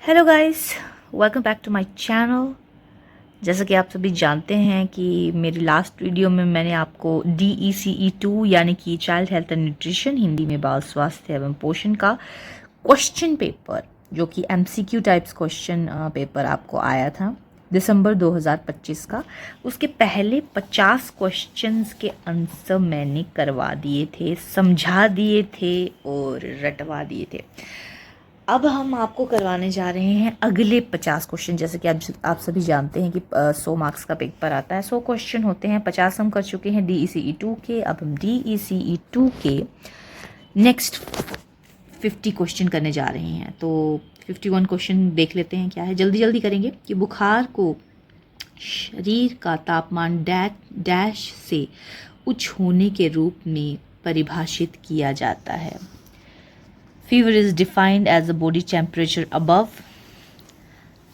Hello guys, welcome back to my channel. जैसा कि आप सभी जानते हैं कि मेरी लास्ट वीडियो में मैंने आपको DECE 2 यानी कि child health and nutrition, Hindi में बाल स्वास्थ्य एवं पोषण का क्वेश्चन पेपर, जो कि MCQ टाइप्स क्वेश्चन पेपर आपको आया था दिसंबर 2025 का, उसके पहले 50 क्वेश्चंस के आंसर मैंने करवा दिए थे, समझा दिए थे और रटवा दिए थे। अब हम आपको करवाने जा रहे हैं अगले 50 क्वेश्चन। जैसे कि आप सभी जानते हैं कि 100 मार्क्स का पेपर आता है, 100 क्वेश्चन होते हैं। 50 हम कर चुके हैं DECE 2 के। अब हम DECE 2 के नेक्स्ट 50 क्वेश्चन करने जा रहे हैं। तो 51 क्वेश्चन देख लेते हैं क्या है, जल्दी जल्दी करेंगे। कि बुखार को शरीर का तापमान डैश से उच्च होने के रूप में परिभाषित किया जाता है। Fever is defined as a body temperature above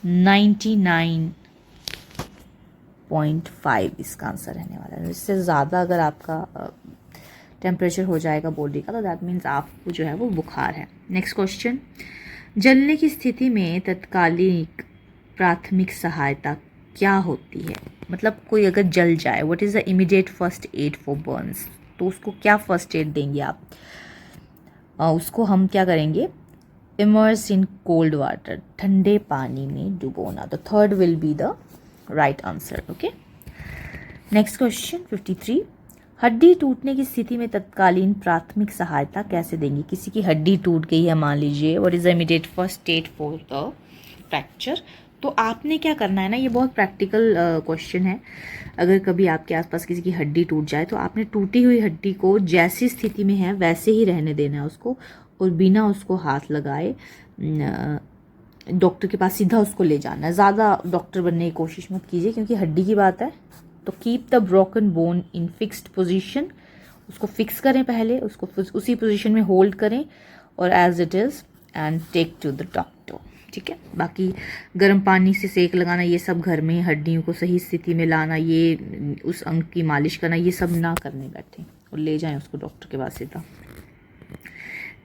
99.5, इसका आंसर रहने वाला है। इससे ज़्यादा अगर आपका टेम्परेचर हो जाएगा बॉडी का, तो दैट मीन्स आपको जो है वो बुखार है। नेक्स्ट क्वेश्चन, जलने की स्थिति में तत्कालिक प्राथमिक सहायता क्या होती है? मतलब कोई अगर जल जाए, what is the immediate first aid for Burns, तो उसको क्या फर्स्ट एड देंगे आप? उसको हम क्या करेंगे? इमर्स इन कोल्ड वाटर, ठंडे पानी में डुबोना। तो third will be the right answer. Okay, next question 53, हड्डी टूटने की स्थिति में तत्कालीन प्राथमिक सहायता कैसे देंगे? किसी की हड्डी टूट गई है मान लीजिए, what is the immediate first aid for the fracture? तो आपने क्या करना है ना, ये बहुत प्रैक्टिकल क्वेश्चन है। अगर कभी आपके आसपास किसी की हड्डी टूट जाए, तो आपने टूटी हुई हड्डी को जैसी स्थिति में है वैसे ही रहने देना है उसको, और बिना उसको हाथ लगाए डॉक्टर के पास सीधा उसको ले जाना है। ज़्यादा डॉक्टर बनने की कोशिश मत कीजिए, क्योंकि हड्डी की बात है। तो keep the broken bone in fixed position, उसको फिक्स करें पहले, उसको उसी पोजीशन में होल्ड करें और as it is and take to the doctor. ठीक है, बाकी गर्म पानी से सेक लगाना, ये सब घर में हड्डियों को सही स्थिति में लाना, ये उस अंग की मालिश करना, ये सब ना करने बैठे और ले जाएं उसको डॉक्टर के पास सीधा।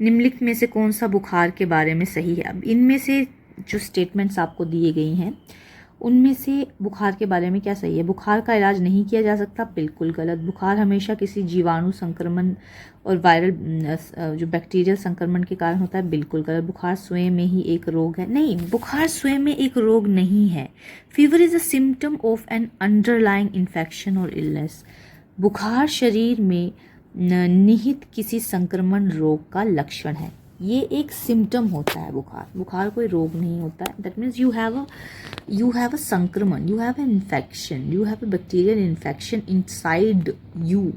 निम्नलिखित में से कौन सा बुखार के बारे में सही है? अब इनमें से जो स्टेटमेंट्स आपको दिए गई हैं, उनमें से बुखार के बारे में क्या सही है? बुखार का इलाज नहीं किया जा सकता, बिल्कुल गलत। बुखार हमेशा किसी जीवाणु संक्रमण और वायरल जो बैक्टीरियल संक्रमण के कारण होता है, बिल्कुल गलत। बुखार स्वयं में ही एक रोग है, नहीं, बुखार स्वयं में एक रोग नहीं है। Fever is a symptom of N underlying infection और इलनेस। बुखार शरीर में निहित किसी संक्रमण रोग का लक्षण है, ये एक सिम्टम होता है। बुखार कोई रोग नहीं होता है। That means you have a संक्रमण, you have an infection, you have a bacterial infection inside you,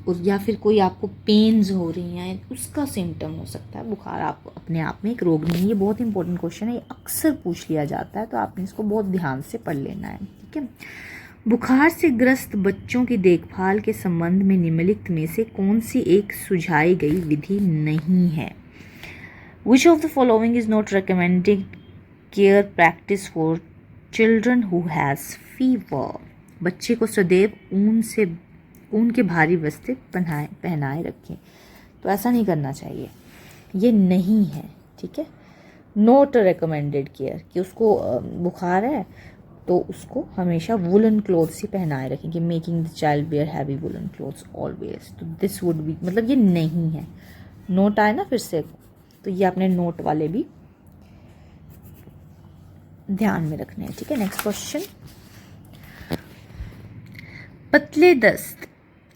और या फिर कोई आपको पेन्स हो रही हैं, उसका सिम्टम हो सकता है। बुखार आपको अपने आप में एक रोग नहीं है। ये बहुत इंपॉर्टेंट क्वेश्चन है, ये अक्सर पूछ लिया जाता है, तो आपने इसको बहुत ध्यान से पढ़ लेना है। ठीक है, बुखार से ग्रस्त बच्चों की देखभाल के संबंध में निम्नलिखित में से कौन सी एक सुझाई गई विधि नहीं है? Which of the following is not recommended care practice for children who has fever? बच्चे को सदैव ऊन के भारी वस्त्र पहनाए रखें। तो ऐसा नहीं करना चाहिए, ये नहीं है। ठीक है, नॉट रिकमेंडेड केयर, कि उसको बुखार है तो उसको हमेशा वुलन क्लोथ्स ही पहनाए रखें, कि making the child where heavy woollen clothes always. तो दिस वुड बी, मतलब ये नहीं है। नोट आए ना फिर से, तो ये अपने नोट वाले भी ध्यान में रखने हैं। ठीक है, नेक्स्ट क्वेश्चन, पतले दस्त,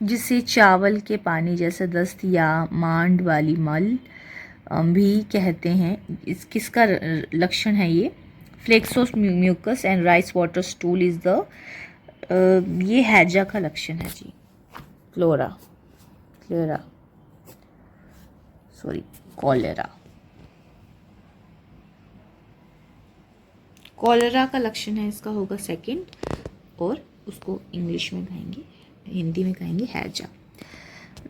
जिसे चावल के पानी जैसा दस्त या मांड वाली मल भी कहते हैं, इस किसका लक्षण है? ये flecks of mucus and rice water stool is the, ये हैजा का लक्षण है जी। कॉलेरा का लक्षण है, इसका होगा सेकंड, और उसको इंग्लिश में कहेंगे, हिंदी में कहेंगे हैजा।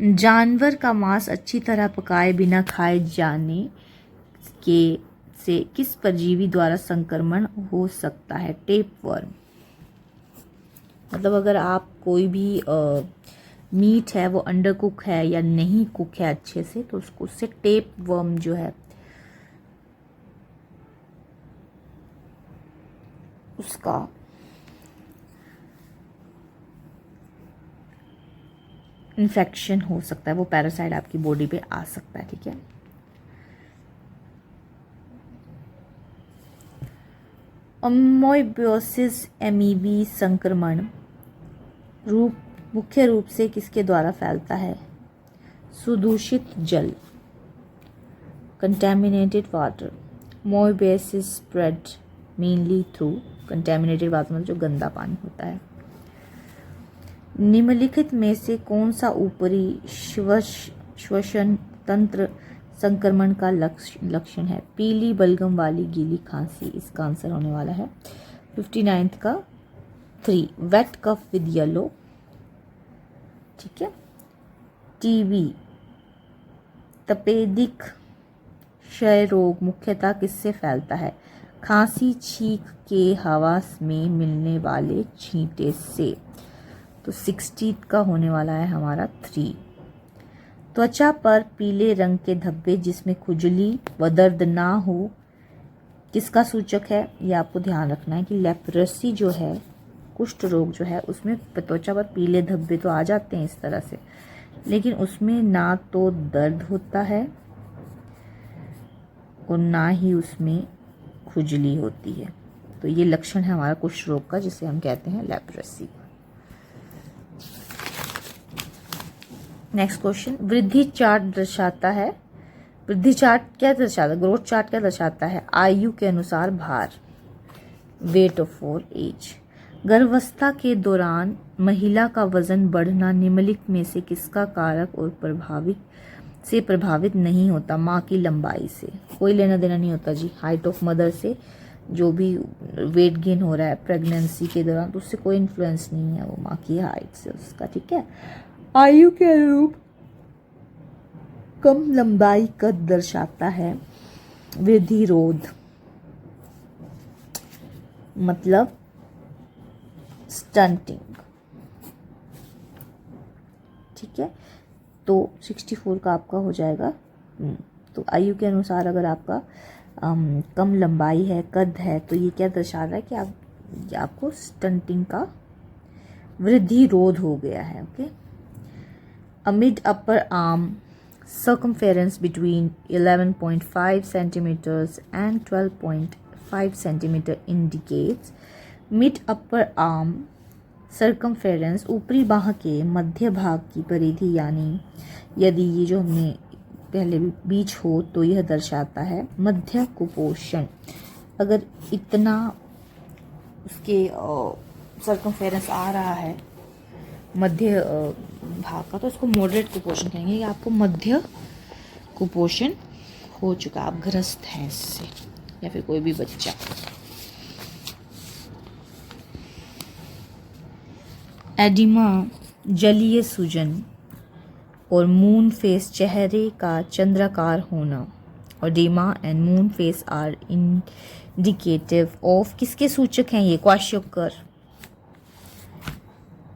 जानवर का मांस अच्छी तरह पकाए बिना खाए जाने के से किस परजीवी द्वारा संक्रमण हो सकता है? टेपवर्म। मतलब अगर आप कोई भी मीट है वो अंडर कुक है या नहीं कुक है अच्छे से, तो उससे टेपवर्म जो है उसका इन्फेक्शन हो सकता है, वो पैरासाइट आपकी बॉडी पे आ सकता है। ठीक है, अमोइबियोसिस एमीबी संक्रमण मुख्य रूप से किसके द्वारा फैलता है? सुदूषित जल, contaminated water. Amoebiasis spread mainly through contaminated water, मतलब जो गंदा पानी होता है। निम्नलिखित में से कौन सा ऊपरी श्वसन तंत्र संक्रमण का लक्षण है? पीली बलगम वाली गीली खांसी, इसका आंसर होने वाला है 59th का 3। वेट कफ विद येलो, ठीक है। टीबी, तपेदिक क्षय रोग मुख्यतः किससे फैलता है? खांसी, छींक के हवा में मिलने वाले छींटे से। तो 60 का होने वाला है हमारा 3। त्वचा पर पीले रंग के धब्बे जिसमें खुजली व दर्द ना हो, किसका सूचक है? ये आपको ध्यान रखना है कि लेप्रेसी जो है, कुष्ठ रोग जो है, उसमें त्वचा पर पीले धब्बे तो आ जाते हैं इस तरह से, लेकिन उसमें ना तो दर्द होता है और ना ही उसमें खुजली होती है। तो ये लक्षण है हमारा कुष्ठ रोग का, जिसे हम कहते हैं लेप्रेसी। नेक्स्ट क्वेश्चन, वृद्धि चार्ट दर्शाता है, वृद्धि चार्ट क्या दर्शाता है? ग्रोथ चार्ट क्या दर्शाता है? आयु के अनुसार भार, वेट ऑफ फॉर एज। गर्भावस्था के दौरान महिला का वजन बढ़ना निम्नलिखित में से किसका कारक और प्रभावित नहीं होता? माँ की लंबाई से कोई लेना देना नहीं होता जी। हाइट ऑफ मदर से जो भी वेट गेन हो रहा है प्रेगनेंसी के दौरान, तो उससे कोई इन्फ्लुएंस नहीं है, वो माँ की हाइट से उसका। ठीक है, आयु के अनुरूप कम लंबाई कद दर्शाता है वृद्धि रोध, मतलब स्टंटिंग। ठीक है, तो 64 का आपका हो जाएगा। तो आयु के अनुसार अगर आपका कम लंबाई है, कद है, तो ये क्या दर्शा रहा है कि आपको स्टंटिंग का वृद्धि रोध हो गया है। Okay, amid upper arm circumference between 11.5 centimeters and 12.5 centimeter indicates mid upper arm circumference, ऊपरी बाह के मध्य भाग की परिधि, यानी यदि ये जो हमने पहले बीच हो तो यह दर्शाता है मध्य कुपोषण। अगर इतना उसके सर्कमफेरेंस आ रहा है मध्य भाग का, तो उसको मॉडरेट कुपोषण कहेंगे, कि आपको मध्य कुपोषण हो चुका, आप ग्रस्त हैं इससे, या फिर कोई भी बच्चा। एडिमा जलीय सूजन और मून फेस चेहरे का चंद्राकार होना, और oedema and moon face are indicative of, किसके सूचक हैं ये? क्वाशियोकर,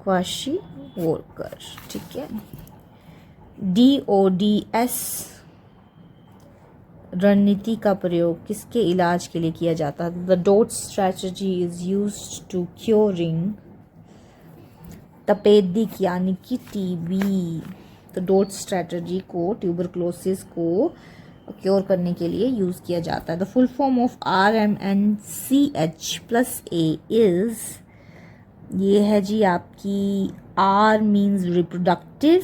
क्वाशियोकर। ठीक है, DODS रणनीति का प्रयोग किसके इलाज के लिए किया जाता है? The DOT strategy is used to curing तपेदिक यानी कि टीबी। तो डॉट स्ट्रैटेजी को ट्यूबरक्लोसिस को क्योर करने के लिए यूज किया जाता है। The full form of RMNCH+A is, ये है जी आपकी R मीन्स रिप्रोडक्टिव,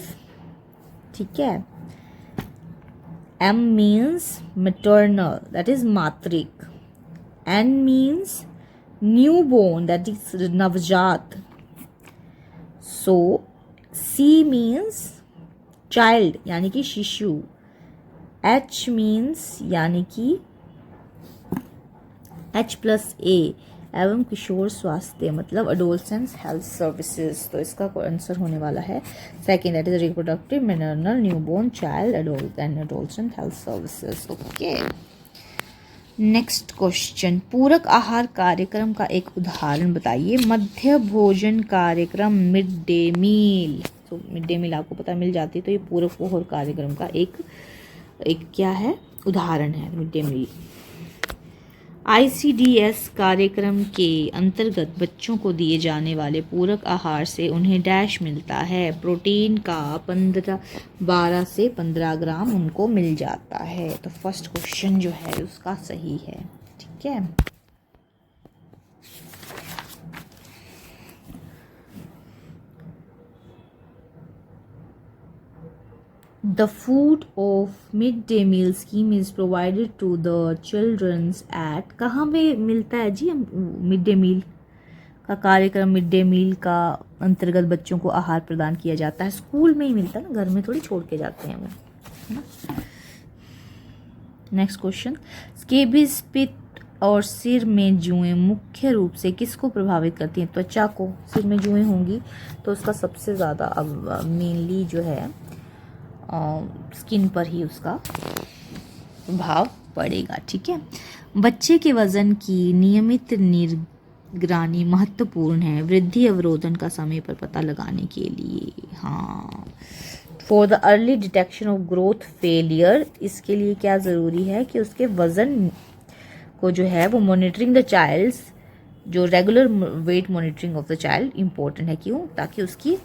ठीक है, M means maternal, that is मातृक, N means newborn, that is नवजात, सो C मीन्स चाइल्ड यानी कि शिशु, H मीन्स यानी कि H+A एवं किशोर स्वास्थ्य मतलब अडोलसेंस हेल्थ सर्विसेज। तो इसका आंसर होने वाला है second, that is reproductive, maternal, newborn, child, adult and adolescent health services. Okay, next question, पूरक आहार कार्यक्रम का एक उदाहरण बताइए। मध्य भोजन कार्यक्रम, मिड डे मील। तो मिड डे मील आपको पता मिल जाती है, तो ये पूरक आहार कार्यक्रम का एक क्या है? उदाहरण है मिड डे मील। आईसीडीएस कार्यक्रम के अंतर्गत बच्चों को दिए जाने वाले पूरक आहार से उन्हें डैश मिलता है। प्रोटीन का 12 से 15 ग्राम उनको मिल जाता है। तो फर्स्ट क्वेश्चन जो है उसका सही है। ठीक है। The food of midday meal scheme is provided to the children's at कहाँ पे मिलता है जी मिड डे मील का कार्यक्रम? मिड डे मील का अंतर्गत बच्चों को आहार प्रदान किया जाता है। स्कूल में ही मिलता है ना, घर में थोड़ी छोड़ के जाते हैं वो, है ना। नेक्स्ट क्वेश्चन, स्केबीज, पित्त और सिर में जुएं मुख्य रूप से किसको प्रभावित करती हैं? त्वचा को। सिर में जुएं होंगी तो उसका सबसे ज़्यादा अब मेनली जो है स्किन पर ही उसका प्रभाव पड़ेगा। ठीक है। बच्चे के वजन की नियमित निगरानी महत्वपूर्ण है वृद्धि अवरोधन का समय पर पता लगाने के लिए। हाँ, for the early detection of growth failure, इसके लिए क्या ज़रूरी है कि उसके वज़न को जो है वो मॉनिटरिंग द चाइल्ड्स, जो regular weight monitoring of the child important है। क्यों? ताकि उसकी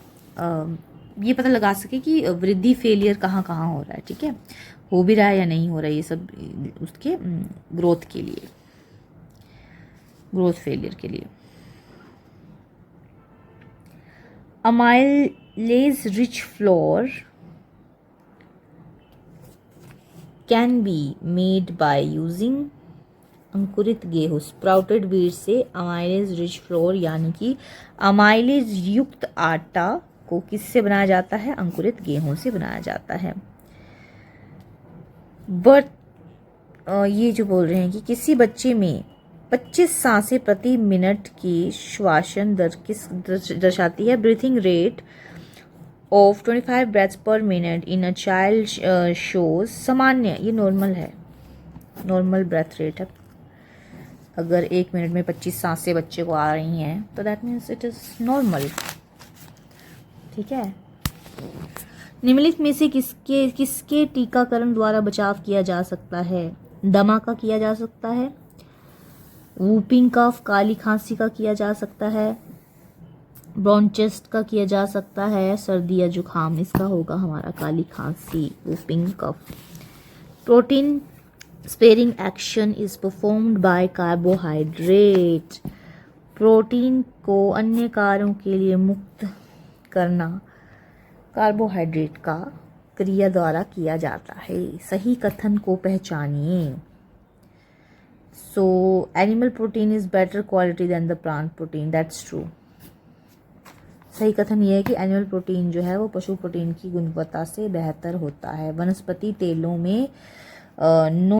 ये पता लगा सके कि वृद्धि फेलियर कहाँ कहाँ हो रहा है। ठीक है, हो भी रहा है या नहीं हो रहा है, ये सब उसके ग्रोथ के लिए, ग्रोथ फेलियर के लिए। Amylase rich floor can be made by using अंकुरित गेहूं, स्प्राउटेड व्हीट से अमाइलेज रिच फ्लोर यानी कि अमाइलेज युक्त आटा को किससे बनाया जाता है? अंकुरित गेहूं से बनाया जाता है। बट ये जो बोल रहे हैं कि किसी बच्चे में 25 सांसें प्रति मिनट की श्वासन दर किस दर्शाती है? ब्रीथिंग रेट ऑफ 25 ब्रेथ्स पर minute in a child shows सामान्य, ये नॉर्मल है, नॉर्मल ब्रेथ रेट है। अगर 1 मिनट में 25 सांसें बच्चे को आ रही हैं तो that means it is normal. ठीक है। निम्नलिखित में से किसके किसके टीकाकरण द्वारा बचाव किया जा सकता है? दमा का किया जा सकता है, वूपिंग कफ काली खांसी का किया जा सकता है, ब्रोंचेस्ट का किया जा सकता है, सर्दी या जुखाम, इसका होगा हमारा काली खांसी, whooping cough. Protein sparing action is performed by carbohydrate, protein को अन्य कार्यों के लिए मुक्त करना कार्बोहाइड्रेट का क्रिया द्वारा किया जाता है। सही कथन को पहचानिए। So animal protein is better quality than the plant protein, that's true. सही कथन ये है कि एनिमल प्रोटीन जो है वो पशु प्रोटीन की गुणवत्ता से बेहतर होता है। वनस्पति तेलों में नो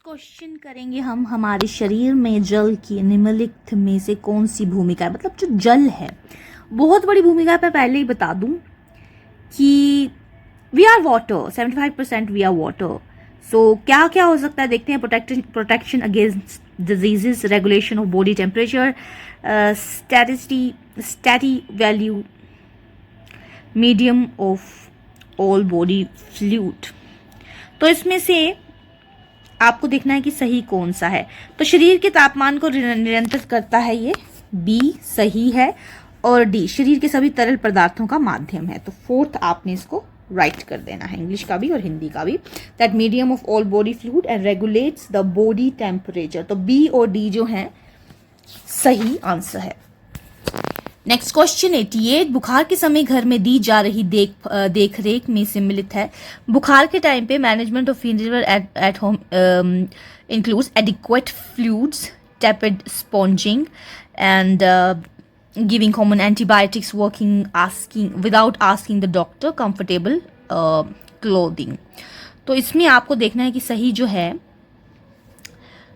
क्वेश्चन करेंगे हम, हमारे शरीर में जल की निम्नलिखित में से कौन सी भूमिका है, मतलब जो जल है बहुत बड़ी भूमिका है। मैं पहले ही बता दूं कि we are water, 75% we are water. So क्या क्या हो सकता है देखते हैं। Protection against diseases, regulation of body temperature, static value, medium of all body fluid. तो इसमें से आपको देखना है कि सही कौन सा है। तो शरीर के तापमान को नियंत्रित करता है ये, बी सही है, और डी शरीर के सभी तरल पदार्थों का माध्यम है। तो फोर्थ आपने इसको राइट कर देना है, इंग्लिश का भी और हिंदी का भी। That medium of all body fluid and regulates the body temperature. तो बी और डी जो है सही आंसर है। नेक्स्ट क्वेश्चन 88, बुखार के समय घर में दी जा रही देख रेख में सम्मिलित है। बुखार के टाइम पे management of fever at home includes adequate fluids, tepid sponging and giving common antibiotics, working without asking the doctor, comfortable clothing. तो इसमें आपको देखना है कि सही जो है,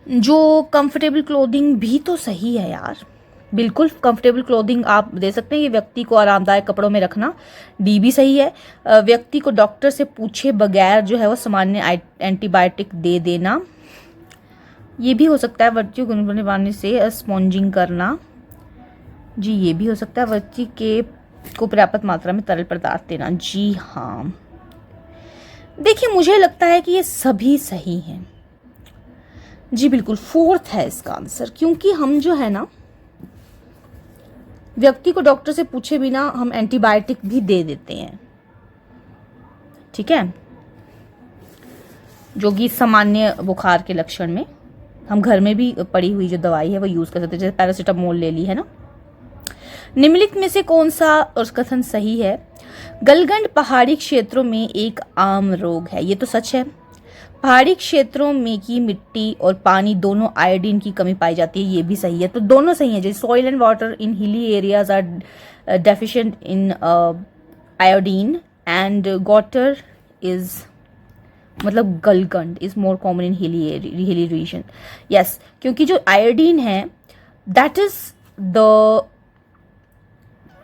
जो कंफर्टेबल क्लोथिंग भी तो सही है यार, बिल्कुल कंफर्टेबल क्लोथिंग आप दे सकते हैं। ये व्यक्ति को आरामदायक कपड़ों में रखना, डी भी सही है। व्यक्ति को डॉक्टर से पूछे बगैर जो है वो सामान्य एंटीबायोटिक दे देना, ये भी हो सकता है। वर्च्यू गुण निभाने से स्पॉन्जिंग करना, जी ये भी हो सकता है। व्यक्ति के को पर्याप्त मात्रा में तरल पदार्थ देना, जी हाँ। देखिए मुझे लगता है कि ये सभी सही हैं, जी बिल्कुल फोर्थ है इसका आंसर, क्योंकि हम जो है ना व्यक्ति को डॉक्टर से पूछे बिना हम एंटीबायोटिक भी दे देते हैं, ठीक है, जो कि सामान्य बुखार के लक्षण में हम घर में भी पड़ी हुई जो दवाई है वो यूज कर सकते हैं, जैसे पैरासीटामोल ले ली है ना। निम्नलिखित में से कौन सा और कथन सही है। गलगंड पहाड़ी क्षेत्रों में एक आम रोग है, ये तो सच है। पहाड़ी क्षेत्रों में की मिट्टी और पानी दोनों आयोडीन की कमी पाई जाती है, ये भी सही है। तो दोनों सही है। जैसे soil and water in hilly areas are deficient in iodine and water is, मतलब गलगंड is more common in hilly region. Yes, क्योंकि जो आयोडीन है that is the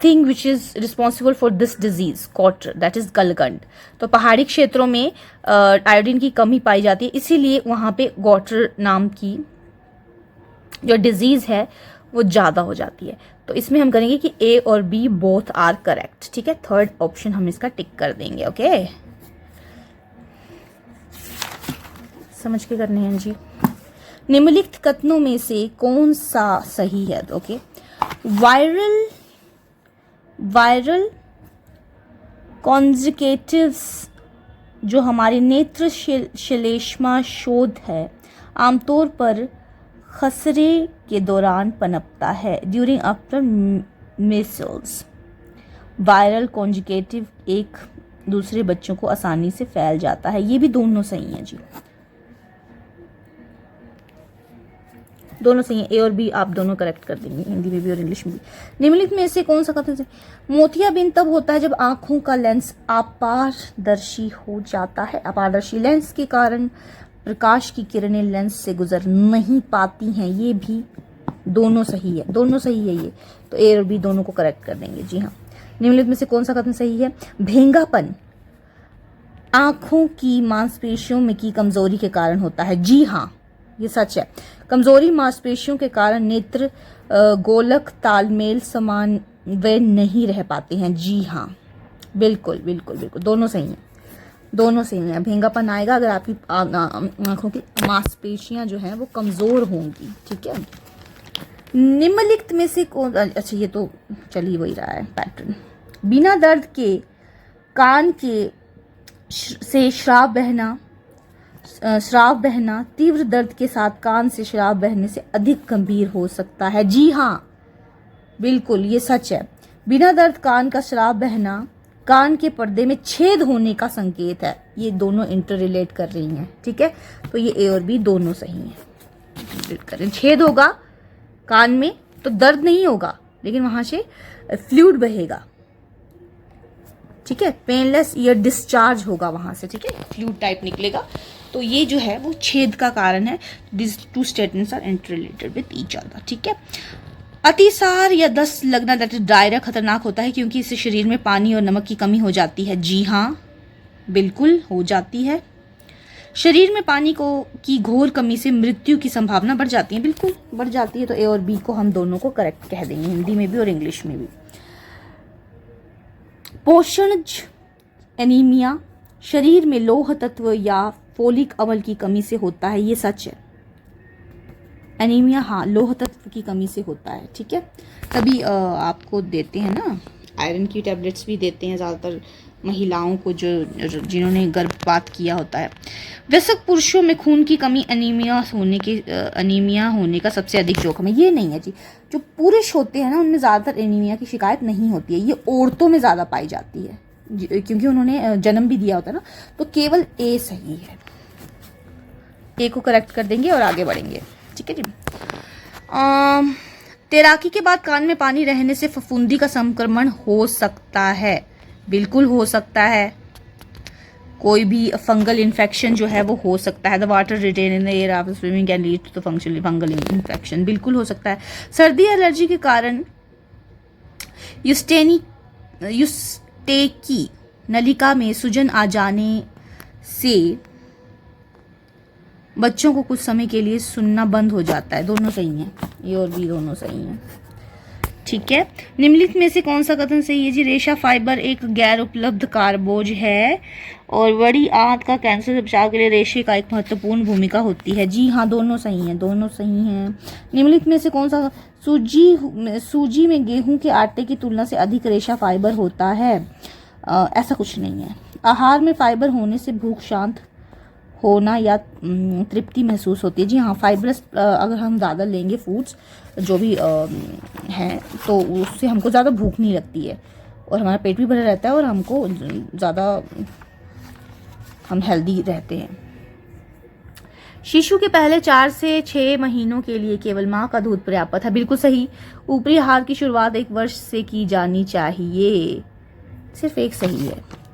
thing which is responsible for this disease goitre, दैट इज गलगंड। तो पहाड़ी क्षेत्रों में आयोडीन की कमी पाई जाती है, इसीलिए वहां पे गॉटर नाम की जो डिजीज है वो ज्यादा हो जाती है। तो इसमें हम करेंगे कि ए और बी बोथ आर करेक्ट, ठीक है। थर्ड ऑप्शन हम इसका टिक कर देंगे, ओके। समझ के करने हैं जी। निम्नलिखित कथनों में से कौन सा सही है, ओके। वायरल कॉन्जुगेटिव्स जो हमारी नेत्र श्लेष्मा शोध है आमतौर पर खसरे के दौरान पनपता है, during after measles. Viral conjugative एक दूसरे बच्चों को आसानी से फैल जाता है, ये भी दोनों सही हैं जी, दोनों सही है। ए और बी आप दोनों करेक्ट कर देंगे, हिंदी में भी और इंग्लिश में भी। निम्नलिखित में से कौन सा कथन है। मोतियाबिंद तब होता है जब आंखों का लेंस अपारदर्शी हो जाता है। अपारदर्शी लेंस के कारण प्रकाश की किरणें लेंस से गुजर नहीं पाती हैं, ये भी दोनों सही है, दोनों सही है ये। तो ए और बी दोनों को करेक्ट कर देंगे, जी हाँ। निम्नलिखित में से कौन सा कथन सही है। भेंगापन आंखों की मांसपेशियों में की कमजोरी के कारण होता है, जी हाँ ये सच है। कमजोरी मांसपेशियों के कारण नेत्र गोलक तालमेल समन्वय नहीं रह पाते हैं, जी हाँ बिल्कुल बिल्कुल बिल्कुल, दोनों सही हैं, दोनों सही हैं। भेंगापन आएगा अगर आपकी आंखों की मांसपेशियां जो हैं वो कमजोर होंगी, ठीक है। निम्नलिखित में से कौन, अच्छा ये तो चल ही वही रहा है पैटर्न। बिना दर्द के कान के से श्राव बहना तीव्र दर्द के साथ कान से श्राव बहने से अधिक गंभीर हो सकता है, जी हाँ बिल्कुल ये सच है। बिना दर्द कान का श्राव बहना कान के पर्दे में छेद होने का संकेत है, ये दोनों इंटर रिलेट कर रही हैं, ठीक है। तो ये ए और बी दोनों सही हैं। छेद होगा कान में तो दर्द नहीं होगा, लेकिन वहां से फ्लूइड बहेगा, ठीक है। पेनलेस ईयर डिस्चार्ज होगा वहां से, ठीक है, फ्लूइड टाइप निकलेगा। तो ये जो है वो छेद का कारण है। This two statements are interrelated with each other, ठीक है। अतिसार या दस्त लगना दैट इज डायरिया खतरनाक होता है क्योंकि इससे शरीर में पानी और नमक की कमी हो जाती है। जी हाँ, बिल्कुल हो जाती है। शरीर में पानी की घोर कमी से मृत्यु की संभावना बढ़ जाती है, बिल्कुल बढ़ जाती है। तो ए और बी को हम दोनों को करेक्ट कह देंगे, हिंदी में भी और इंग्लिश में भी। पोषणज एनीमिया शरीर में लौह तत्व या फोलिक अम्ल की कमी से होता है, ये सच है। एनीमिया हाँ लौह तत्व की कमी से होता है, ठीक है। तभी आपको देते हैं ना, आयरन की टैबलेट्स भी देते हैं ज़्यादातर महिलाओं को जिन्होंने गर्भपात किया होता है। वयस्क पुरुषों में खून की कमी अनीमिया होने का सबसे अधिक जोखिम है, ये नहीं है जी। जो पुरुष होते हैं ना उनमें ज़्यादातर एनीमिया की शिकायत नहीं होती है, ये औरतों में ज़्यादा पाई जाती है क्योंकि उन्होंने जन्म भी दिया होता है ना। तो केवल ए सही है, ए को करेक्ट कर देंगे और आगे बढ़ेंगे, ठीक है जी। तैराकी के बाद कान में पानी रहने से फफूंदी का संक्रमण हो सकता है, बिल्कुल हो सकता है। कोई भी फंगल इन्फेक्शन जो है वो हो सकता है। The water retain in the ear after swimming can lead to the fungal infection, बिल्कुल हो सकता है। सर्दी एलर्जी के कारण यूस्टेकी नलिका में सूजन आ जाने से बच्चों को कुछ समय के लिए सुनना बंद हो जाता है, दोनों सही हैं, ए और बी दोनों सही हैं, ठीक है। निम्नलिखित में से कौन सा कथन सही है जी? रेशा फाइबर एक गैर उपलब्ध कार्बोज है और बड़ी आंत का कैंसर से बचाव के लिए रेशे का एक महत्वपूर्ण भूमिका होती है। जी हाँ, दोनों सही हैं, दोनों सही हैं। निम्नलिखित में से कौन सा सूजी में गेहूं के आटे की तुलना से अधिक रेशा फाइबर होता है? ऐसा कुछ नहीं है। आहार में फाइबर होने से भूख शांत होना या तृप्ति महसूस होती है। जी हाँ, फाइबरस अगर हम ज़्यादा लेंगे फूड्स जो भी हैं तो उससे हमको ज़्यादा भूख नहीं लगती है और हमारा पेट भी भरा रहता है और हमको ज़्यादा हम हेल्दी रहते हैं। शिशु के पहले 4 से 6 महीनों के लिए केवल माँ का दूध पर्याप्त है, बिल्कुल सही। ऊपरी आहार की शुरुआत 1 वर्ष से की जानी चाहिए, सिर्फ एक सही है।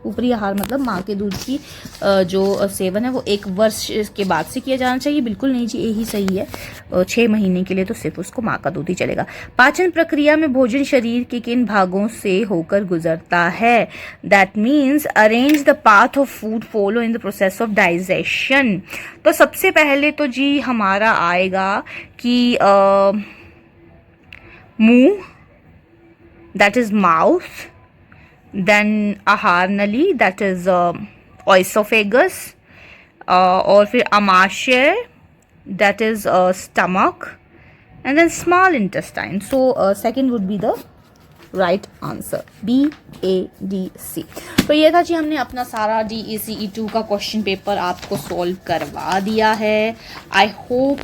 ऊपरी आहार मतलब माँ के दूध की जो सेवन है वो 1 वर्ष के बाद से किया जाना चाहिए, बिल्कुल नहीं जी, यही सही है। 6 महीने के लिए तो सिर्फ उसको माँ का दूध ही चलेगा। पाचन प्रक्रिया में भोजन शरीर के किन भागों से होकर गुजरता है? That means arrange the path of food follow in the process of digestion. तो सबसे पहले तो जी हमारा आएगा कि मुंह, दैट इज माउथ, then आहार नली that is oesophagus, और फिर आमाशय that is stomach, and then small intestine. So second would be the right answer, B, A, D, C. तो ये था जी, हमने अपना सारा DECE2 का क्वेश्चन पेपर आपको सॉल्व करवा दिया है। आई होप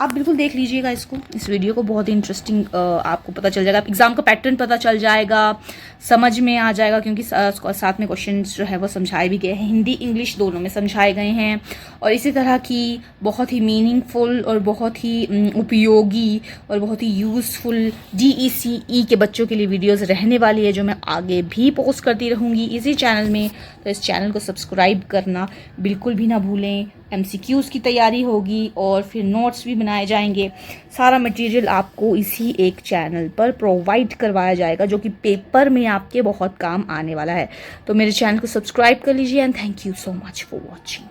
आप बिल्कुल देख लीजिएगा इसको, इस वीडियो को, बहुत ही इंटरेस्टिंग आपको पता चल जाएगा, एग्जाम का पैटर्न पता चल जाएगा, समझ में आ जाएगा क्योंकि साथ में क्वेश्चन जो है वो समझाए भी गए हैं, हिंदी इंग्लिश दोनों में समझाए गए हैं। और इसी तरह की बहुत ही मीनिंगफुल और बहुत ही उपयोगी और बहुत ही यूज़फुल DECE के बच्चों के लिए वीडियोस रहने वाली है जो मैं आगे भी पोस्ट करती रहूँगी इसी चैनल में। तो इस चैनल को सब्सक्राइब करना बिल्कुल भी ना भूलें। MCQs की तैयारी होगी और फिर नोट्स भी बनाए जाएंगे। सारा मटेरियल आपको इसी एक चैनल पर प्रोवाइड करवाया जाएगा जो कि पेपर में आपके बहुत काम आने वाला है। तो मेरे चैनल को सब्सक्राइब कर लीजिए and thank you so much for watching.